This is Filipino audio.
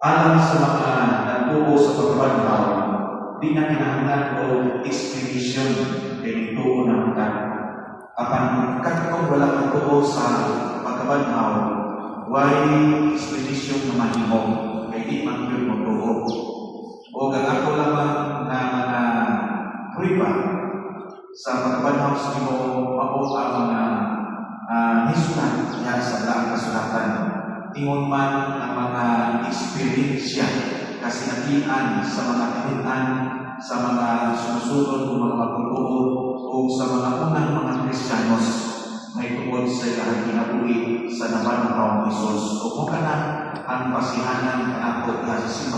Alam sa mga nagtuo sa pagbanhaw, di na kinahanglan o expedition kay tuo na kita. Apan katong wala nagtuo sa pagbanhaw, why expedition na mahimo kay di man yun magtuo. O gagato lamang na mga prueba sa pagbanhaw sa Ginoo mao ang mga hisulan niya sa daang kasulatan. Tingon man ang mga eksperyensya, kasinatian sa mga tinitan, sa mga sumusunod ng mga magtutuo o sa mga unang mga Kristiyanos may tungkol sa ilang kinabuhi sa nabanhaw ng Isus. O kung ka na ang pasihanan na ako sa simbahan.